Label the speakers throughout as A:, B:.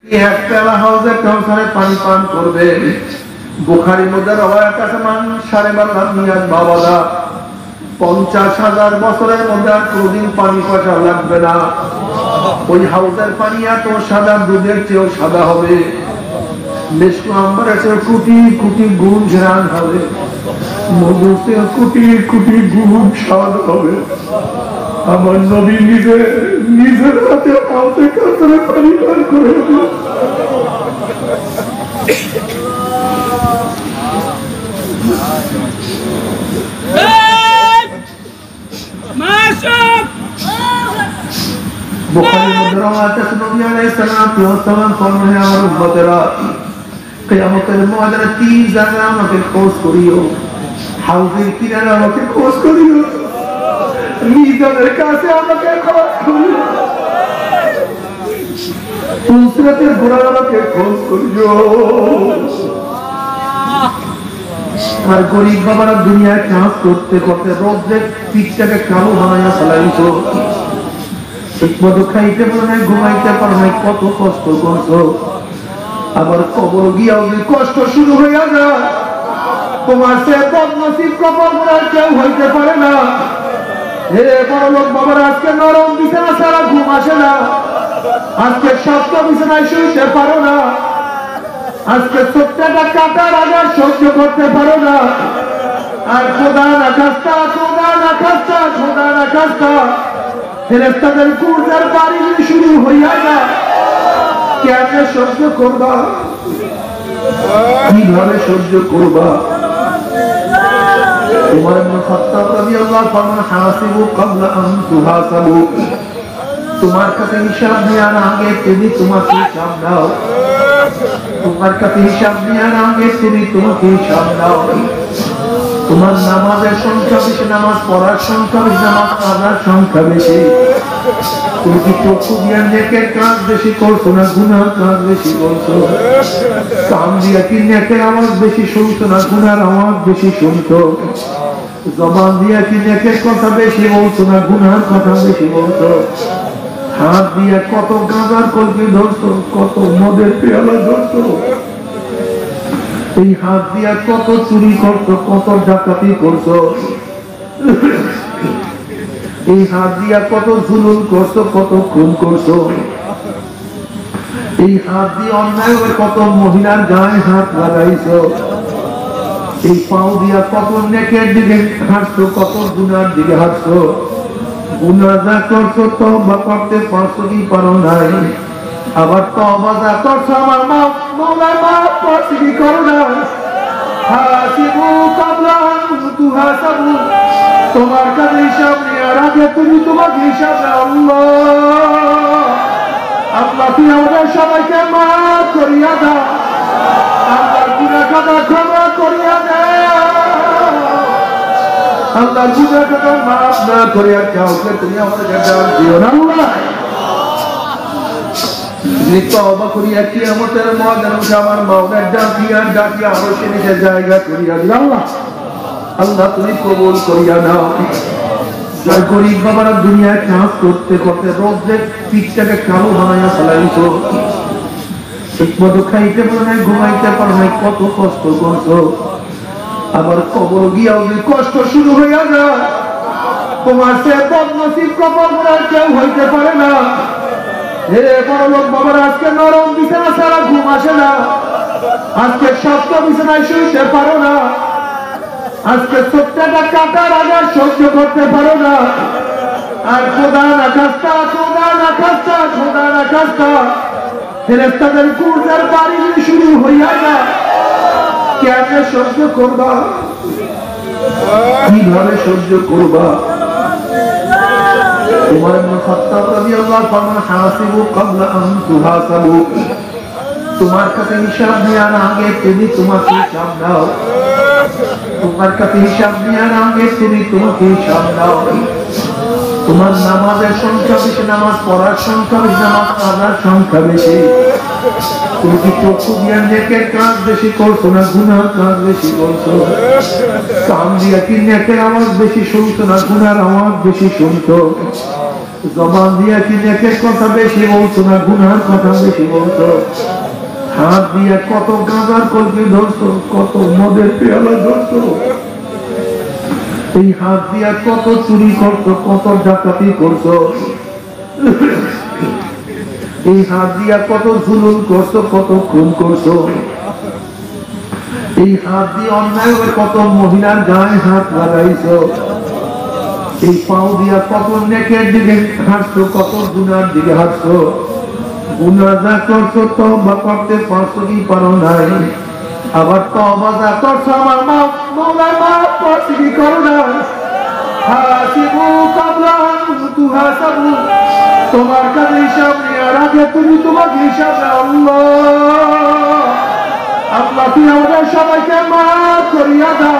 A: এক পেলা হাউজে কাউসারে পানি পান করবে। বুখারী মধ্যে রওয়ায়াত আছে মান শারিবাল মিয়াত বাবাদা 50,000 বছরের মধ্যে আর কোনদিন পানি পয়সা লাগবে না। ওই হাউজের পানি এত সাদা, দুধের চেয়েও সাদা হবে, মিষ্টি আম্বরের চেয়ে কোটি কোটি গুণ ঘ্রাণ হবে, মধুর চেয়ে কোটি কোটি গুণ স্বাদ হবে। আমার নবী নিজের হাতে হাউজে কাউসারে পানি পান করে বুখারীর মধ্যে রওয়ায়াত আছে নবী আলাইহিস সালাতু ওয়াস সালাম ফরমায় আমার উম্মতেরা কিয়ামতের ময়দানে 3 জায়গায় আমাকে খোঁজ করিও। হাউজের কিনারে আমাকে খোঁজ করিও, নিজের কাছে আমাকে খোঁজ করিও, পুলসিরাতের গোড়ায় আমাকে খোঁজ করিও। আর গরিব বাবারা দুনিয়ায় কাজ করতে করতে রোদের পিঠটাকে কালো বানাইয়া ফেলাইছো, ঠিক মতো খাইতে পারো নাই, ঘুমাইতে পারো নাই, কত কষ্ট করছো। আবার কবর গিয়াও যদি কষ্ট শুরু হইয়া যায়, তোমার সে বদনসিব কবর গুলার কেউ হইতে পারে না। হে বড় লোক বাবার, আজকে নরম বিছানা ছাড়া ঘুম আসে না, আজকে শক্ত বিছানায় শুইতে পারো না, আজকে সত্যটা কাটার আঘাত সহ্য করতে পারো না। আর খোদা না খাস্তা, খোদা না খাস্তা, খোদা না খাস্তা, ফেরেশতাদের কুরজার বাড়ি শুরু হইয়া যায়, কেমনে সহ্য করবা, কিভাবে সহ্য করবা? উমর ইবনে খাত্তাব রাদিয়াল্লাহু আনহু হাসিবু ক্বাবলা আন তুহাসাবু, তোমার কাছে হিসাব নেওয়ার আগে তুমি তোমাকে হিসাব দাও, তোমার কাছে হিসাব নেওয়ার আগে তুমি তোমাকে হিসাব দাও। তোমার নামাজের সংখ্যা বেশি, নামাজ পড়ার সংখ্যা বেশি, নামাজ কাজার সংখ্যা বেশি, তুমি কি চক্ষু দিয়ে নেকের কাজ বেশি করছো না গুনার কাজ বেশি করছো? কান দিয়ে কি নেকের আওয়াজ বেশি শুনছো না গুনার আওয়াজ বেশি শুনছো? জবান দিয়ে কি নেকের কথা বেশি বলছো না গুনার কথা বেশি বলছো? হাত দিয়ে কত গাঁজার কলকি ধরছো, কত মদের পেয়ালা ধরছো? এই হাত দিয়ে কত চুরি করছো, কত ডাকাতি করছো? এই হাত দিয়া কত জুলুম করছো, কত খুন করছো? এই হাত দিয়ে অন্যায় কত মহিলার গায়ে হাত লাগাইছো? এই পাও দিয়া কত নেকের দিকে হাঁটছো, কত গুনার দিকে হাঁটছো? গুনাহ যা করছো তওবা করতে পারছো কি পারো নাই? আবার তওবা যা করছো আমার মাওলা মাফ করতে কি করো না? হাসিবু ক্বাবলা আন তুহাসাবু, তোমার কাছে হিসাব নেওয়ার আগে তুমি তোমাকে হিসাব নাও। আল্লাহ তুই আমাদের সবাইকে মাফ করিয়া দাও, আল্লাহর গুনাহ খাতা ক্ষমা করিয়া দাও, আল্লাহর গুনাহ খাতা মাফ না করিয়া কাউকে তুমি আমাদেরকে দান দিও না। আল্লাহ তওবা করিয়া কিয়ামতের ময়দানে আমার মাওলার ডাকিয়া ডাকিয়া আরশের নিচে জায়গা করিয়া দিও। আল্লাহ আল্লাহ তুমি কবুল করিয়া নাও। যার গরিব বাবারা দুনিয়ায় কাজ করতে করতে রোদের পিঠটাকে কালো বানাইয়া ফেলাইছো, ঠিক মতো খাইতে পারো নাই, ঘুমাইতে পারো নাই, কত কষ্ট করছো। আবার কবর গিয়াও যদি কষ্ট শুরু হইয়া যায়, তোমার সে বদনসিব কবর গুলার কেউ হইতে পারে না। হে বড় লোক বাবার, আজকে নরম বিছানা ছাড়া ঘুম আসে না, আজকে শক্ত বিছানায় শুইতে পারো না, আজকে সত্যটা কাটার আঘাত সহ্য করতে পারো না। আর খোদা না খাস্তা, খোদা না খাস্তা, খোদা না খাস্তা, ফেরেশতাদের কুরজার বাড়ি শুরু হইয়া যায়, কেমনে সহ্য করবা, কিভাবে সহ্য করবা? উমর ইবনে খাত্তাব রাদিয়াল্লাহু আনহু হাসিবু ক্বাবলা আন তুহাসাবু, তোমার কাছে হিসাব নেওয়ার আগে তুমি তোমাকে হিসাব দাও, তোমার কাছে হিসাব নেওয়ার আগে তুমি তোমাকে হিসাব দাও। তোমার নামাজের সংখ্যা বেশি, নামাজ পড়ার সংখ্যা বেশি, নামাজ কাজার সংখ্যা বেশি, তুমি কি চক্ষু দিয়ে নেকের কাজ বেশি করছো না গুনার কাজ বেশি করছো? কান দিয়ে কি নেকের আওয়াজ বেশি শুনছো না গুনার আওয়াজ বেশি শুনছো? জবান দিয়ে কি নেকের কথা বেশি বলতো না গুনার কথা বেশি বলতো? হাত দিয়ে কত গাঁজার কলকি ধরতো, কত মদের পেয়ালা ধরতো। এই হাত দিয়ে কত চুরি করতো, কত ডাকাতি করতো। এই হাত দিয়া কত জুলুম করছো, কত খুন করছো। এই হাত দিয়ে অন্যায় কত মহিলার গায়ে হাত লাগাইছো। এই পাও দিয়া কত নেকের দিকে হাঁটছো, কত গুনার দিকে হাঁটছো। গুনাহ যা করছো তওবা করতে পারছো কি পারো নাই? আবার তওবা যা করছো আমার মওলা মাফ করতে কি করো না? হাসিবু কাবলা আন তুহাসাবু, তোমার কাছে হিসাব নেওয়ার আগে তুমি তোমাকে হিসাব নাও। আল্লাহ তুই আমাদের সবাইকে মাফ করিয়া দাও,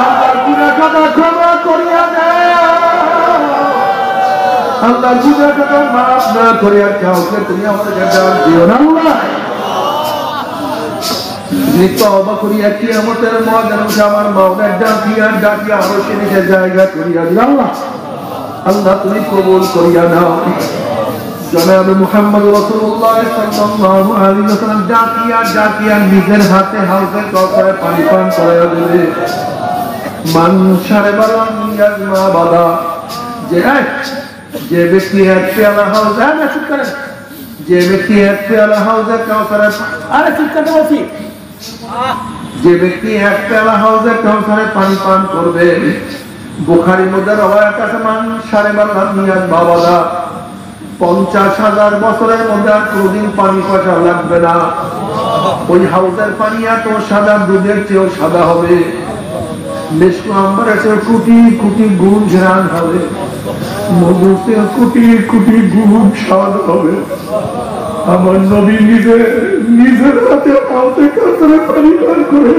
A: আল্লাহর গুনাহ খাতা ক্ষমা করিয়া দাও। আল্লাহর গুনাহ খাতা মাফ না করিয়া কাউকে তুমি আমাদেরকে ডাক দিও না। আল্লাহ তওবা করিয়া কিয়ামতের ময়দানে আমার মাওলার ডাকিয়া ডাকিয়া আরশের নিচে জায়গা করিয়া দিও। আল্লাহ আল্লাহ তুমি কবুল করিয়া নাও। জনাব মুহাম্মদ রাসূলুল্লাহ সাল্লাল্লাহু আলাইহি ওয়াসাল্লাম ডাকিয়া ডাকিয়া নিজের হাতে হাউজের কাউসারে পানি পান করাইয়া দিলে। মান শারবাল ইয়াজমা বাদা, যে ব্যক্তি এক পেয়ালা হাউজে চুপ করেন, যে ব্যক্তি এক পেয়ালা হাউজের কাউসারে চুপ করতে বলছি, যে ব্যক্তি এক পেয়ালা হাউজের কাউসারে পানি পান করবে, বুখারীর মধ্যে রওয়ায়াত আছে মান শারবাল ইয়াজমা বাদা, 50,000 বছরের মধ্যে আর কোনদিন পানি পয়সা লাগবে না। ওই হাউজের পানি এত সাদা, দুধের চেয়েও সাদা হবে, মিষ্টি আম্বরের চেয়ে কোটি কোটি গুণ ঘ্রাণ হবে, মধুর চেয়ে কোটি কোটি গুণ স্বাদ হবে। আমার নবী নিজের হাতে হাউজের কাছে পানি পান করে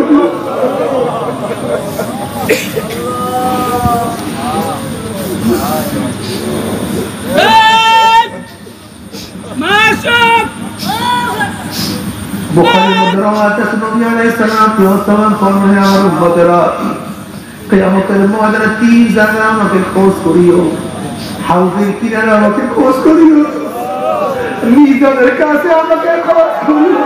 A: বুখারীর মধ্যে রওয়ায়াত আছে নবী আলাইহিস সালাতু ওয়াস সালাম ফরমান আমার উম্মতেরা কিয়ামতের ময়দানে 3 জায়গায় আমাকে খোঁজ করিও। হাউজের কিনারে আমাকে খোঁজ করিও, নিজের কাছে আমাকে খোঁজ করিও,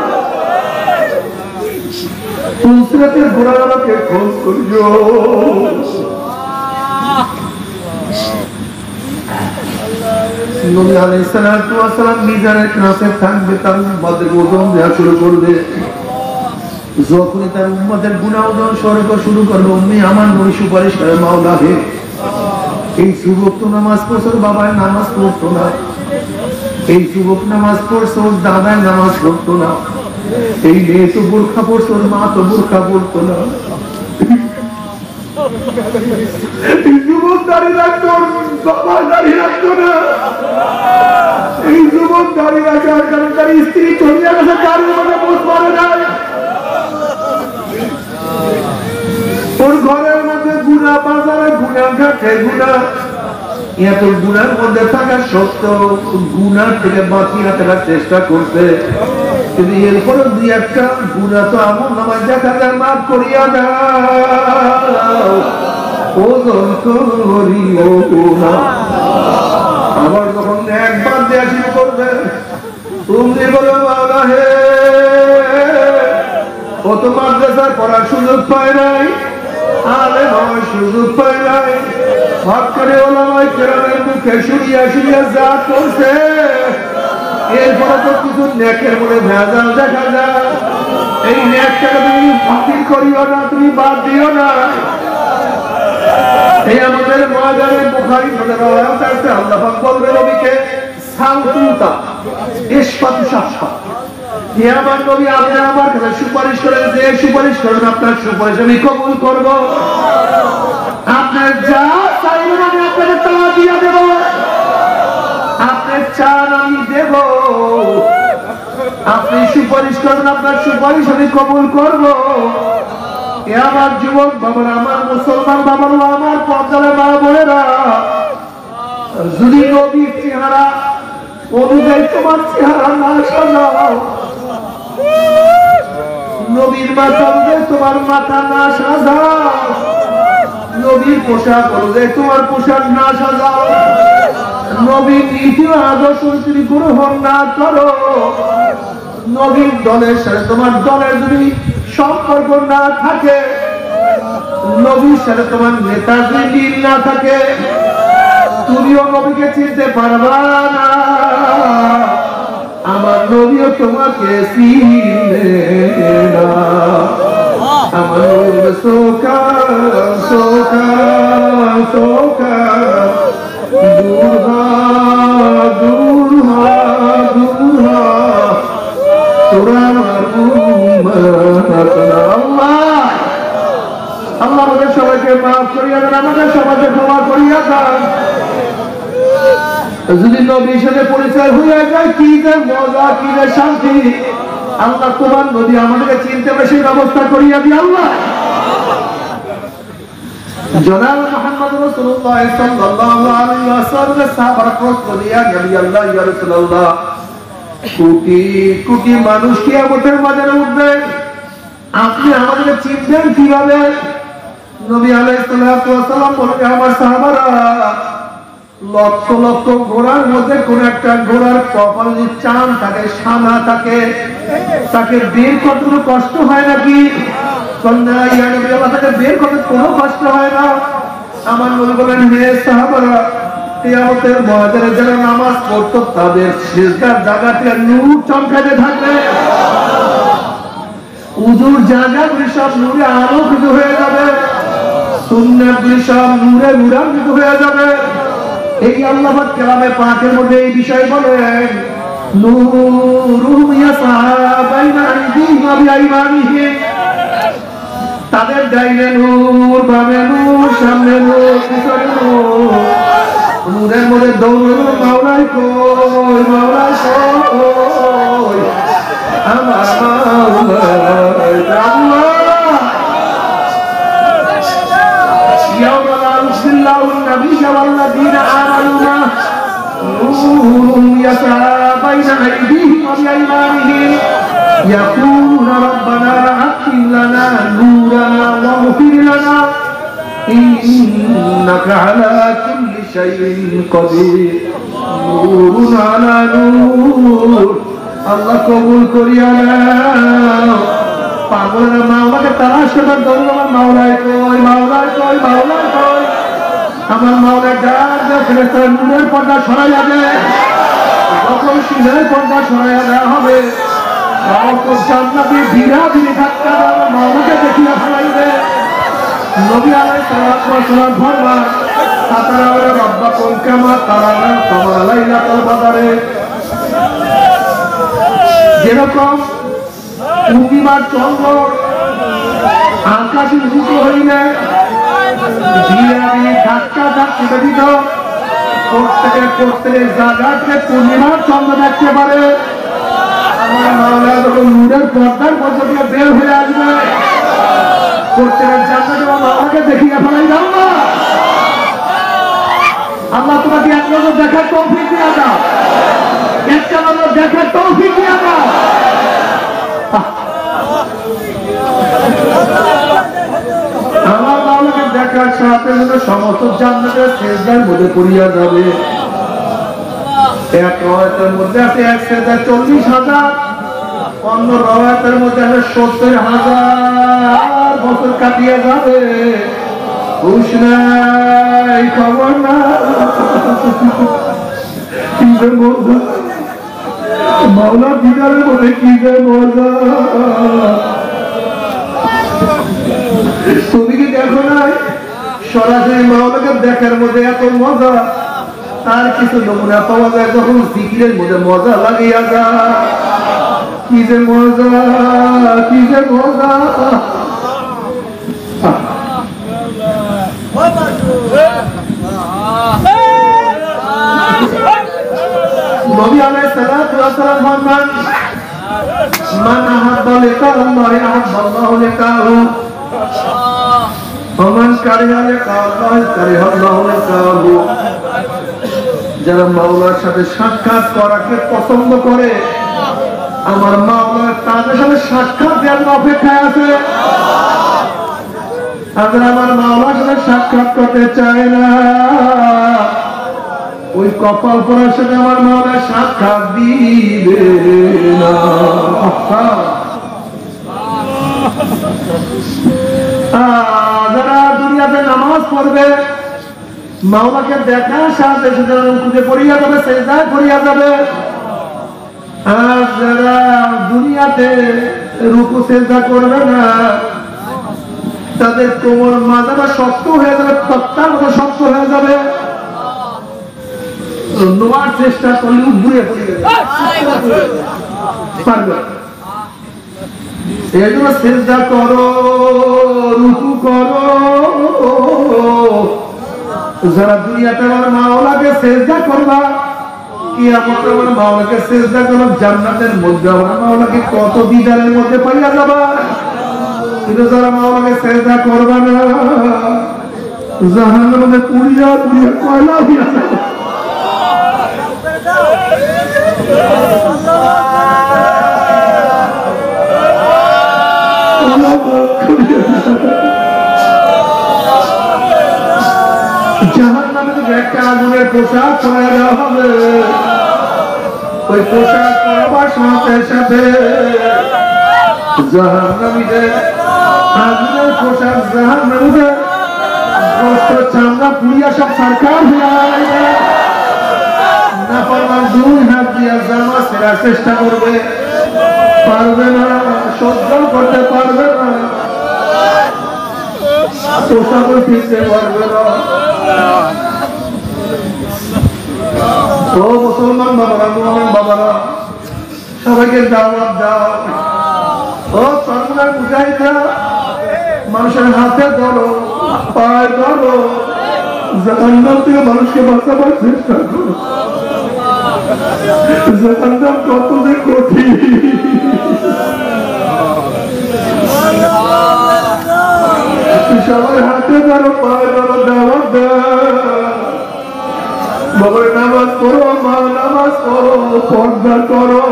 A: ফুলসরাতের গোড়ায় আমাকে খোঁজ করিও। নবী আলাইহিস সালাতু ওয়াস সালাম মিজানের কাছে থাকবে, তার উম্মতের ওজন দেয়া শুরু করবে। যখনই তার উম্মতের গুনাহ ওজন শুরু করবে, উম্মি আমার নবী সুপারিশ করে মাওলা হে, এই যুবক তো নামাজ পড়ছে, বাবার নামাজ পড়তো না, এই যুবক নামাজ পড়ছে, ওর দাদার নামাজ পড়তো না, এই মেয়ে তো বোরখা পড়ছে, ওর মা তো বোরখা পড়তো না, এই যুবক দাঁড়িয়ে রাখতো, ওর বাবা দাঁড়িয়ে রাখতো না, এই যুবক দাঁড়িয়ে রাখার কারণে তার স্ত্রী চলিয়া গেছে, কারোর মনে বোঝ পড়ে নাই, ওর ঘরের মধ্যে গুনাহ, বাজারে গুনাহ, ঘাটে গুনাহ, এত গুনার মধ্যে থাকা সত্ত্বেও গুনার থেকে বাঁচিয়ে থাকার চেষ্টা করতে, কিন্তু এরপরে দুই একটা গুনাহ তো আমার নামাজ দেখা যায় মাফ করিয়া দাও, ওজন করিও না। আবার যখন একবার দেয়া শুরু করবে, তুমি বলো মাওলা হে, ও তো মাদ্রাসায় পড়ার সুযোগ পায় নাই, আলেম হওয়ার সুযোগ পায় নাই, হক্কানি ওলামায়ে কেরামের মুখে শুনিয়া শুনিয়া যা করছে, এরপরে তো কিছু নেকের মনে ভেজাল দেখা যায়। এই নেকটাকে তুমি বাতিল করিও না, তুমি বাদ দিও না। এই আমাদের ময়দানে বুখারী মধ্যে রওয়ায়াত আছে, আল্লাহ পাক বলবেন নবীকে সাউতুতা ইসফাতু শাফা, হে আমার নবী, আপনি আমার কাছে সুপারিশ করেন, যে সুপারিশ করেন আপনার সুপারিশ আমি কবুল করব। আপনার যা চাইবেন আমি আপনাকে তা দিয়ে দেব, আপনি চান আমি দেব, আপনি সুপারিশ করেন আপনার সুপারিশ আমি কবুল করব। এ আমার যুবক বাবারা, আমার মুসলমান বাবারা, আমার পর্দালে মা বোনেরা, যদি নবীর চেহারা অনুযায়ী তোমার চেহারা না সাজাও, নবীর মাথা অনুযায়ী তোমার মাথা না সাজাও, নবীর পোশাক অনুযায়ী তোমার পোশাক না সাজাও, নবীর নীতি ও আদর্শ যদি গ্রহণ না করো, নবীর দলের সাথে তোমার দলের যদি সম্পর্ক না থাকে, নবীর সাথে তোমার নেতা যদি মিল না থাকে, তুমিও নবীকে চিনতে পারবা না, আমার নবীও তোমাকে চিনবে না। আমার নবী সোকা সোকা সোকা দূর তোরা আমার উম্মত না। আল্লাহ আমাদের সবাইকে মাফ করিয়া দেন, আমাদের সবাইকে ক্ষমা করিয়া দেন। যদি নবীর সাথে পরিচয় হইয়া যায়, কি যে মজা, কি যে শান্তি। আল্লাহ তোমার নবী আমাদেরকে চিনতে বেশি ব্যবস্থা করিয়া দি আল্লাহ। জনাব মুহাম্মদ রাসূলুল্লাহ সাল্লাল্লাহু আলাইহি ওয়াসাল্লাম সাহাবারা প্রশ্ন দিয়া, নবী আল্লাহ ইয়া রাসূলুল্লাহ, কোটি কোটি মানুষ কিয়ামতের ময়দানে উঠবে, আপনি আমাদেরকে চিনবেন কিভাবে? নবী আলাইহিস সালাতু ওয়াস সালাম বলেন, আমার সাহাবারা, লক্ষ লক্ষ ঘোড়ার মধ্যে কোন একটা ঘোড়ার কপালে যদি চাঁদ থাকে, সাদা থাকে, তাকে বের করতে কোনো কষ্ট হয় নাকি? তাকে বের করতে কোনো কষ্ট হয় না। আমার নবী বলেন, হে সাহাবারা, কিয়ামতের ময়দানে যারা নামাজ পড়তো তাদের সিজদার জায়গাতে নূর চমকাতে থাকবে, উযুর জায়গাগুলি সব নূরে আলোকিত হয়ে যাবে, সুন্নাতগুলি সব নূরে নূরান্বিত হয়ে যাবে। এই আল্লাহ পাক কালামে পাকের মধ্যে এই বিষয় বলেন, নূরুহুম ইয়াসআ বাইনা আইদিহিম ওয়া বিআইমানিহিম, তাদের ডাইনে নূর, বামে নূর, সামনে নূর, পিছনে নূর, নূরের মধ্যে দৌড়ানো, মাওলাই কই, মাওলাই কই, আমার মাওলাই আল্লাহ। ইয়াউমা লা ইউযিল্লাহু আন-নাবিয়্যা ওয়াল্লাযীনা আমানু নূরুহুম ইয়াসআ বাইনা আইদিহিম ওয়া বিআইমানিহিম ইয়াকুলুনা রাব্বানা আতিম লানা নূরানা ওয়াগফির লানা ইন্নাকা আলা কুল্লি শাইইন কাদির। নূরুন আলা নূর, আল্লাহ কবুল করিয়া নাও। পাগলের মাওলাকে তালাশ করে দৌড়, আমার মাওলাই কই, মাওলাই কই, মাওলাই কই, আমার মাওলা ডাক দিয়ে ফেরেশতারা নূরের পর্দা সরাইয়া দেয়। যখন সিনের পর্দা সরাইয়া দেওয়া হবে, সমস্ত জান্নাতি ভিড়াভিড়ি ধাক্কা আমার মাওলাকে দেখিয়া ফেলাইবে। নবী আলাইহিস সালাতু ওয়াস সালাম ফরমান, সাতারাওয়া রাব্বাকুম কামা তারানা কামা লাইলাতুল বদরে, যেরকম পূর্ণিমার চন্দ্র আকাশে উদিত হইলে ভিড়াভিড়ি ধাক্কা ধাক্কি ব্যতীত প্রত্যেকের জায়গাতে পূর্ণিমার চন্দ্র দেখতে পারে, আমার মাওলা যখন নূরের পর্দার মধ্য দিয়ে বের হয়ে আসবে, প্রত্যেকের জান্নাতে আমার মাওলাকে দেখিয়ে ফেলাই দাও না। আল্লাহ তোমাকে এক নজর দেখার তৌফিক দিয়ে দাও, একটা নজর দেখার তৌফিক দিয়ে দাও। আমার মাওলাকে দেখার সাথে সাথে সমস্ত জান্নাতের সিজদার মধ্যে পড়িয়া যাবে। এক রাওয়ায়াতের মধ্যে আছে 1,40,000, অন্য রাওয়ায়াতের মধ্যে আছে 70,000 বছর কাটিয়ে যাবে। হুশ নাই, খবর না, কি যে মজা মাওলার দিদারের মধ্যে, কি যে মজা। তুমি কি দেখো নাই সরাসরি মাওলাকে দেখার মধ্যে এত মজা? তার কিছু নমুনা পাওয়া যায় যখন জিকিরের মধ্যে মজা লাগিয়া যায়। কি যে মজা, কি যে মজা। নবী আলাইহিস সালাতু ওয়াস সালাম ফরমান, মান আহাব্বা লিকা আল্লাহ আহাব্বা আল্লাহু লিকাহু ওয়া মান কারিহা লিকা আল্লাহ কারিহা আল্লাহু লিকাহু। যারা মাওলার সাথে সাক্ষাৎ করাকে পছন্দ করে, আমার মাওলা তাদের সাথে সাক্ষাৎ দেওয়ার অপেক্ষায় আছে। আর আমার মাওলার সাথে সাক্ষাৎ করতে চায় না, ওই কপাল পরার সাথে আমার মাওলা সাক্ষাৎ দিবে না। যারা দুনিয়াতে নামাজ পড়বে মাওলাকে দেখার সাথে সাথে রুকুতে পড়িয়া যাবে, সেজদায় পড়িয়া যাবে। আর যারা দুনিয়াতে রুকু সেজদা করবে না তাদের কোমর মাথাটা শক্ত হয়ে যাবে, তক্তার মতো শক্ত হয়ে যাবে। নোয়ার চেষ্টা করলে ঘুরে পারবে। এই জন্য সেজদা করো, রুকু করো। যারা দুনিয়াতে আমার মাওলাকে সেজদা করবা, কিয়ামত আমার মাওলাকে সেজদা করো, জান্নাতের মধ্যে আমার মাওলাকে কত দিদারের মধ্যে পাইয়া যাবা। কিন্তু যারা মাওলাকে সেজদা করবা না, জাহান্নামের মধ্যে পুড়িয়া পুড়িয়া কয়লা হইয়া যাবে। জাহান্নামে একটা আগুনের পোশাক পরে দেওয়া হবে। ওই পোশাক পরাবার সাথে সাথে জাহান্নামীদের আগুনের পোশাক জাহান্নামীদের কষ্ট চামড়া পুড়িয়া সব সরকার হয়ে না পারবার দুই হাত দিয়া জামা ছেড়ার চেষ্টা করবে, পারবে না, সহ্য করতে পারবে না, পোশাকও ফিরতে পারবে না। ও মুসলমান বাবারা, মুমিন বাবারা, সবাইকে দাওয়াত দাও। ও সরকার মুজাহিদরা, মানুষের হাতে ধরো, পায়ে ধরো, জাহান্নাম থেকে মানুষকে বাঁচাবার চেষ্টা করো। জাহান্নাম কত যে কঠিন। সবাই হাতে ধরো, পায়ে ধরো, দাওয়াত দাও। বাবার নামাজ পড়ো, মা নামাজ পড়ো, পর্দা করো।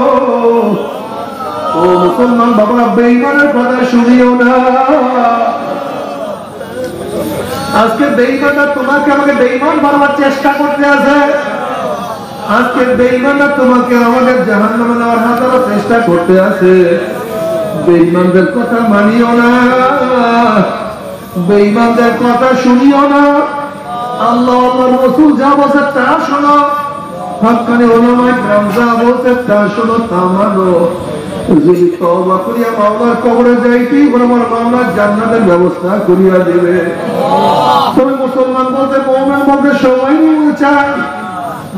A: ও মুসলমান বাবা, বেঈমানের কথা শুনিও না। আজকে বেঈমানরা তোমাকে আমাকে বেঈমান বানাবার চেষ্টা করতে আছে। আজকে বেঈমানরা তোমাকে আমাদের জাহান্নামে নেওয়ার হাজারো চেষ্টা করতে আছে। বেঈমানদের কথা মানিও না, বেঈমানদের কথা শুনিও না। আল্লাহ আল্লাহর রাসূল যা বলছে তা শোনো, হক্কানি উলামায়ে কেরাম যা বলছে তা শোনো, তা মানো। যদি তওবা করিয়া মাওলার কবরে যাইতে বলে আমার মাওলা জান্নাতের ব্যবস্থা করিয়া দিবে। তবে মুসলমান বলতে, মুমিন বলতে সবাই মনে চায়,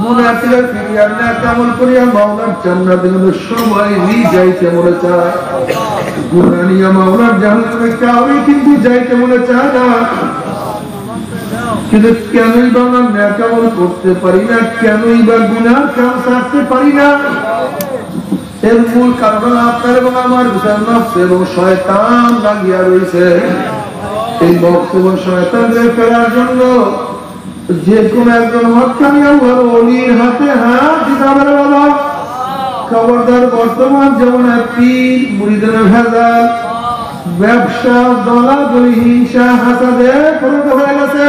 A: মনে আছে ফিরিয়া না কামল করিয়া মাওলার জান্নাতে সবাই যাইতে মনে চায়। গুনাহ নিয়ে মাওলার জান্নাতে কাউই কিন্তু যাইতে মনে চায় না। কিন্তু কেনই বা আমরা নেক আমল করতে পারি না, কেনই বা গুনাহ কাজ করতে পারি না? এর মূল কারণ আপনার এবং আমার ভিতর নফস এবং শয়তান লাগিয়া রয়েছে। এই নফস এবং শয়তানদের ফেরার জন্য যে কোন একজন হক্কানি আল্লাহর ওলির হাতে হাত দিতে হবে। বলো খবরদার, বর্তমান জীবনে পীর মুরিদের ভেজাল, ব্যবসা, দলাদলি, হিংসা, হাসাদে পরিণত হয়ে গেছে।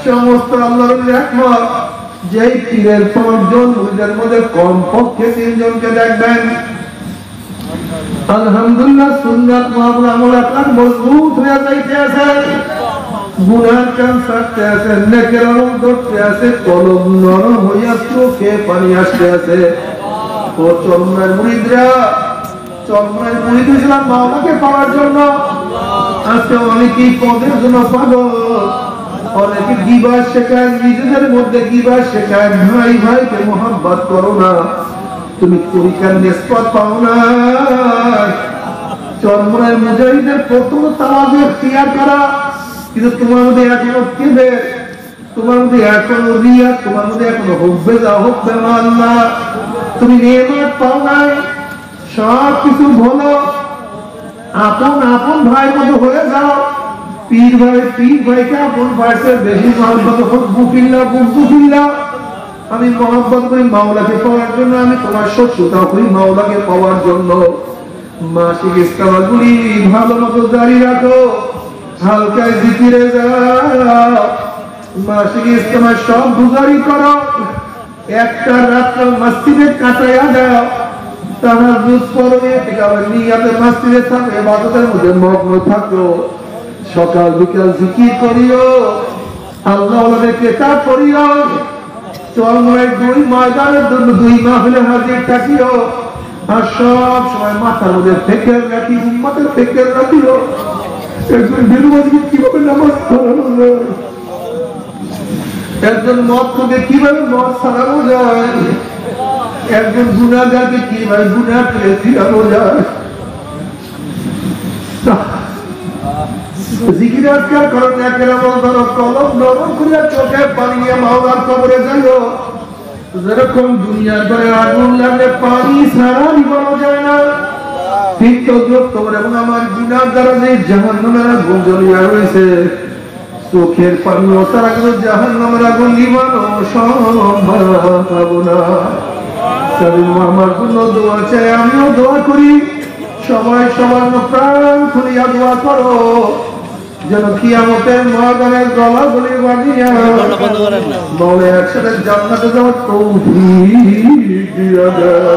A: সমস্ত আল্লাহর রহমত, যেই পীরের 5 জন মুরিদের মধ্যে কমপক্ষে 3 জনকে দেখবেন আলহামদুলিল্লাহ সুন্নাত ওয়াল আমল আপনার মজবুত হয়ে যাইতে আছে, গুনাহ কাম ছাড়তে আছে, নেকের আমল ধরতে আছে, কলম নরম হইয়া চোখে পানি আসতে আছে। ও চরমার মুরিদরা, চরমার মুরিদ ছিলাম মাওলাকে পাওয়ার জন্য। আজকে অনেকেই পদের জন্য পাগল, অনেকে গীবত শেখায়, নিজেদের মধ্যে গীবত শেখায়। ভাই ভাইকে মোহাব্বত করো না, তুমি পরীক্ষার নিষ্পত পাও না। চরমরায় মুজাহিদের প্রথম তাওয়াজু ইখতিয়ার করা, কিন্তু তোমার মধ্যে এখনো কেবে, তোমার মধ্যে এখনো রিয়া, তোমার মধ্যে এখনো হুব্বে আল্লাহ, তুমি নেয়ামত পাও নাই। সব কিছু বলো, আপন আপন ভাই মতো হয়ে যাও। পীর ভাইকে আপন ভাইয়ের বেশি মহব্বত, বুকবুকিল্লাহ। আমি মহব্বত করি মাওলাকে পাওয়ার জন্য, আমি তোমার শত্রুতা করি মাওলাকে পাওয়ার জন্য। মাসিক ইস্তেমাগুলি ভালো মতো জারি রাখো, হালকায় জিকিরে যাও। মাসিক ইজতেমা সব গুজারি করো, একটা রাত্র মসজিদে কাটাইয়া দাও, তাহাজ্জুদ পড়বে, আবার নিয়াতে মসজিদে থাকো, ইবাদতের মধ্যে মগ্ন থাকো, সকাল বিকাল জিকির করিও, আল্লাহ ওয়ালাদের কিতাব পড়িও, চরমনায় 2 ময়দানের জন্য 2 মাহফিলে হাজির থাকিও, আর সব সময় মাথার মধ্যে ফিকির রাখি, উম্মতের ফিকির রাখিও। একজন বিরোধী কিভাবে নামাজ পড়ানো যায়, একজন মদ থেকে কিভাবে মদ ছাড়ানো যায়, একজন গুনাহগারকে কিভাবে গুনাহ থেকে ফিরানো যায়। জিকির আজকাল করো, একের আমল ধরো, কলম নরম করিয়া চোখে পানি নিয়ে মাওলার কবরে যাইও। যেরকম দুনিয়ার ঘরে আগুন লাগলে পানি ছাড়া নিবানো যায় না, ঠিক তদ্রুপ তোমার এবং আমার গুনাহ দ্বারা যে জাহান্নামের আগুন জ্বলিয়া রয়েছে, চোখের পানি ও তারা কিন্তু জাহান্নামের আগুন নিবানো সম্ভব না। আমার জন্য দোয়া চাই, আমিও দোয়া করি, সবাই সবার প্রাণ খুলিয়া দোয়া করো, যেন কিয়ামতের ময়দানের গলাগলি বাঁধিয়া বলে একসাথে জান্নাতে যাওয়ার তৌফিক দিয়া দেয়।